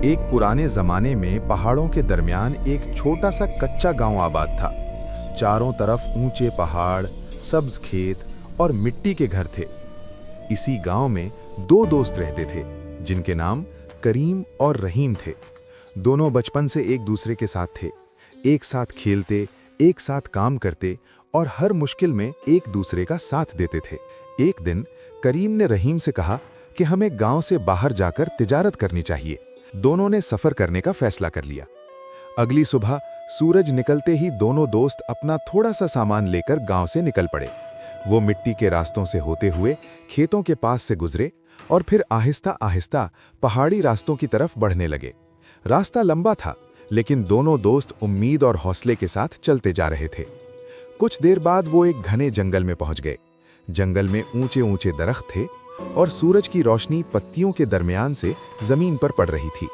एक पुराने जमाने में पहाड़ों के दरमियान एक छोटा सा कच्चा गांव आबाद था। चारों तरफ ऊंचे पहाड़, सब्ज खेत और मिट्टी के घर थे। इसी गांव में दो दोस्त रहते थे जिनके नाम करीम और रहीम थे। दोनों बचपन से एक दूसरे के साथ थे, एक साथ खेलते, एक साथ काम करते और हर मुश्किल में एक दूसरे का साथ देते थे। एक दिन करीम ने रहीम से कहा कि हमें गांव से बाहर जाकर तिजारत करनी चाहिए। दोनों ने सफर करने का फैसला कर लिया। अगली सुबह सूरज निकलते ही दोनों दोस्त अपना थोड़ा सा सामान लेकर गांव से निकल पड़े। वो मिट्टी के रास्तों से होते हुए खेतों के पास से गुजरे और फिर आहिस्ता आहिस्ता पहाड़ी रास्तों की तरफ बढ़ने लगे। रास्ता लंबा था, लेकिन दोनों दोस्त उम्मीद और हौसले के साथ चलते जा रहे थे। कुछ देर बाद वो एक घने जंगल में पहुंच गए। जंगल में ऊंचे ऊंचे दरख्त थे और सूरज की रोशनी पत्तियों के दरमियान से जमीन पर पड़ रही थी।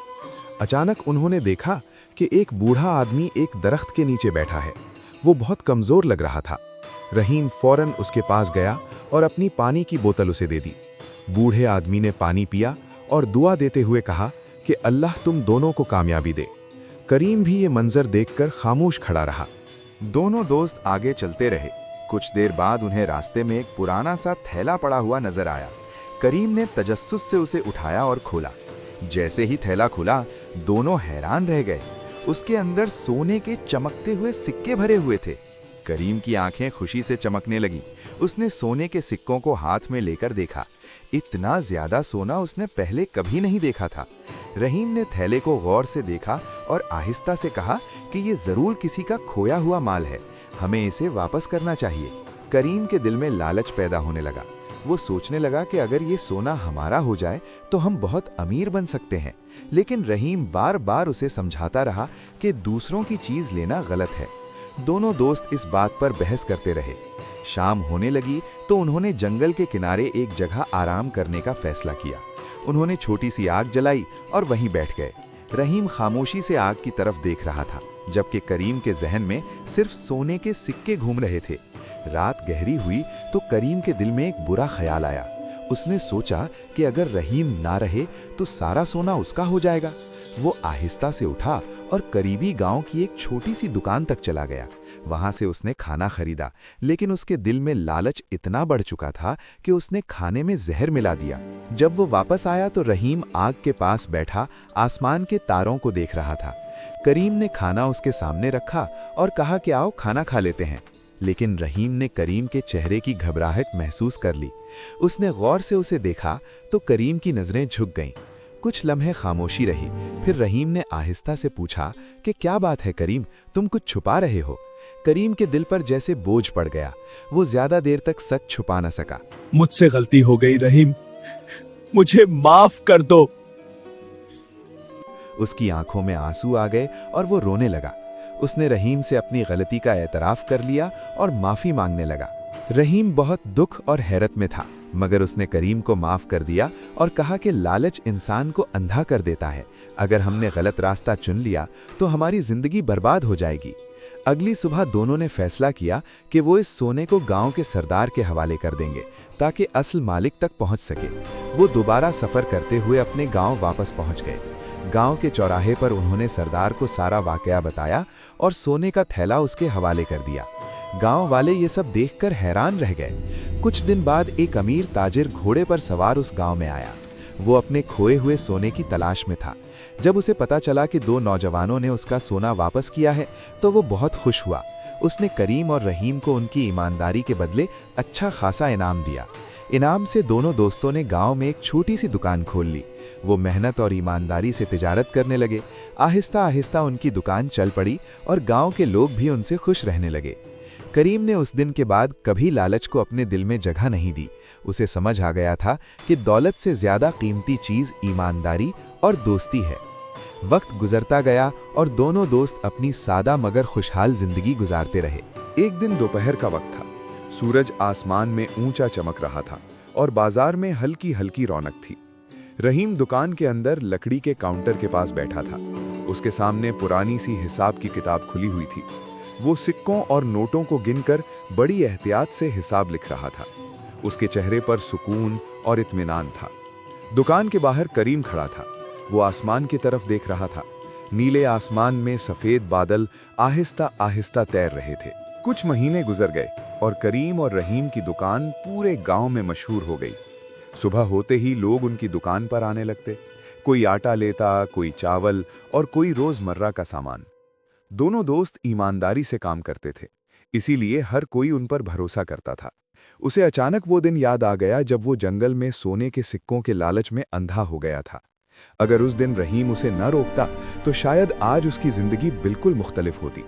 अचानक उन्होंने देखा कि एक बूढ़ा आदमी एक दरख्त के नीचे बैठा है। वो बहुत कमजोर लग रहा था। रहीम फौरन उसके पास गया और अपनी पानी की बोतल उसे दे दी। बूढ़े आदमी ने पानी पिया और दुआ देते हुए कहा कि अल्लाह तुम दोनों को कामयाबी दे। करीम भी ये मंजर देखकर खामोश खड़ा रहा। दोनों दोस्त आगे चलते रहे। कुछ देर बाद उन्हें रास्ते में एक पुराना सा थैला पड़ा हुआ नजर आया। करीम ने तजस्सुस से उसे उठाया और खोला। जैसे ही थैला खुला, दोनों हैरान रह गए। उसके अंदर सोने के चमकते हुए सिक्के भरे हुए थे। करीम की आंखें खुशी से चमकने लगी। उसने सोने के सिक्कों को हाथ में लेकर देखा। इतना ज्यादा सोना उसने पहले कभी नहीं देखा था। रहीम ने थैले को गौर से देखा और आहिस्ता से कहा कि ये जरूर किसी का खोया हुआ माल है, हमें इसे वापस करना चाहिए। करीम के दिल में लालच पैदा होने लगा। वो सोचने लगा कि अगर ये सोना हमारा हो जाए तो हम बहुत अमीर बन सकते हैं। लेकिन रहीम बार बार उसे समझाता रहा कि दूसरों की चीज लेना गलत है। दोनों दोस्त इस बात पर बहस करते रहे। शाम होने लगी तो उन्होंने जंगल के किनारे एक जगह आराम करने का फैसला किया। उन्होंने छोटी सी आग जलाई और वहीं बैठ गए। रहीम खामोशी से आग की तरफ देख रहा था, जबकि करीम के जहन में सिर्फ सोने के सिक्के घूम रहे थे। रात गहरी हुई तो करीम के दिल में एक बुरा ख्याल आया। उसने सोचा कि अगर रहीम ना रहे तो सारा सोना उसका हो जाएगा। वो आहिस्ता से उठा और करीबी गांव की एक छोटी सी दुकान तक चला गया। वहां से उसने खाना खरीदा, लेकिन उसके दिल में लालच इतना बढ़ चुका था कि उसने खाने में जहर मिला दिया। जब वो वापस आया तो रहीम आग के पास बैठा आसमान के तारों को देख रहा था। करीम ने खाना उसके सामने रखा और कहा कि आओ खाना खा लेते हैं। लेकिन रहीम ने करीम के चेहरे की घबराहट महसूस कर ली। उसने गौर से उसे देखा तो करीम की नजरें झुक गईं। कुछ लम्हे खामोशी रही। फिर रहीम ने आहिस्ता से पूछा कि क्या बात है करीम, तुम कुछ छुपा रहे हो? करीम के दिल पर जैसे बोझ पड़ गया। वो ज्यादा देर तक सच छुपा न सका। मुझसे गलती हो गई रहीम, मुझे माफ कर दो। उसकी आंखों में आंसू आ गए और वो रोने लगा। उसने रहीम से अपनी गलती का एतराफ कर लिया और माफी मांगने लगा। रहीम बहुत दुख और हैरत में था, मगर उसने करीम को माफ कर दिया और कहा कि लालच इंसान को अंधा कर देता है। अगर हमने गलत रास्ता चुन लिया तो हमारी जिंदगी बर्बाद हो जाएगी। अगली सुबह दोनों ने फैसला किया कि वो इस सोने को गांव के सरदार के हवाले कर देंगे ताकि असल मालिक तक पहुंच सके। वो दोबारा सफर करते हुए अपने गांव वापस पहुंच गए। गांव के चौराहे पर उन्होंने सरदार को सारा वाकया बताया और सोने का थैला उसके हवाले कर दिया। गांव वाले ये सब देखकर हैरान रह गए। कुछ दिन बाद एक अमीर ताजिर घोड़े पर सवार उस गांव में आया। वो अपने खोए हुए सोने की तलाश में था। जब उसे पता चला कि दो नौजवानों ने उसका सोना वापस किया है तो वो बहुत खुश हुआ। उसने करीम और रहीम को उनकी ईमानदारी के बदले अच्छा खासा इनाम दिया। इनाम से दोनों दोस्तों ने गांव में एक छोटी सी दुकान खोल ली। वो मेहनत और ईमानदारी से तिजारत करने लगे। आहिस्ता आहिस्ता उनकी दुकान चल पड़ी और गांव के लोग भी उनसे खुश रहने लगे। करीम ने उस दिन के बाद कभी लालच को अपने दिल में जगह नहीं दी। उसे समझ आ गया था कि दौलत से ज्यादा कीमती चीज ईमानदारी और दोस्ती है। वक्त गुजरता गया और दोनों दोस्त अपनी सादा मगर खुशहाल जिंदगी गुजारते रहे। एक दिन दोपहर का वक्त था। सूरज आसमान में ऊंचा चमक रहा था और बाजार में हल्की हल्की रौनक थी। रहीम दुकान के अंदर लकड़ी के काउंटर के पास बैठा था। उसके सामने पुरानी सी हिसाब की किताब खुली हुई थी। वो सिक्कों और नोटों को गिनकर बड़ी एहतियात से हिसाब लिख रहा था। उसके चेहरे पर सुकून और इत्मीनान था। दुकान के बाहर करीम खड़ा था। वो आसमान की तरफ देख रहा था। नीले आसमान में सफेद बादल आहिस्ता आहिस्ता तैर रहे थे। कुछ महीने गुजर गए और करीम और रहीम की दुकान पूरे गांव में मशहूर हो गई। सुबह होते ही लोग उनकी दुकान पर आने लगते। कोई आटा लेता, कोई चावल और कोई रोजमर्रा का सामान। दोनों दोस्त ईमानदारी से काम करते थे, इसीलिए हर कोई उन पर भरोसा करता था। उसे अचानक वो दिन याद आ गया जब वो जंगल में सोने के सिक्कों के लालच में अंधा हो गया था। अगर उस दिन रहीम उसे न रोकता तो शायद आज उसकी जिंदगी बिल्कुल मुख्तलिफ होती।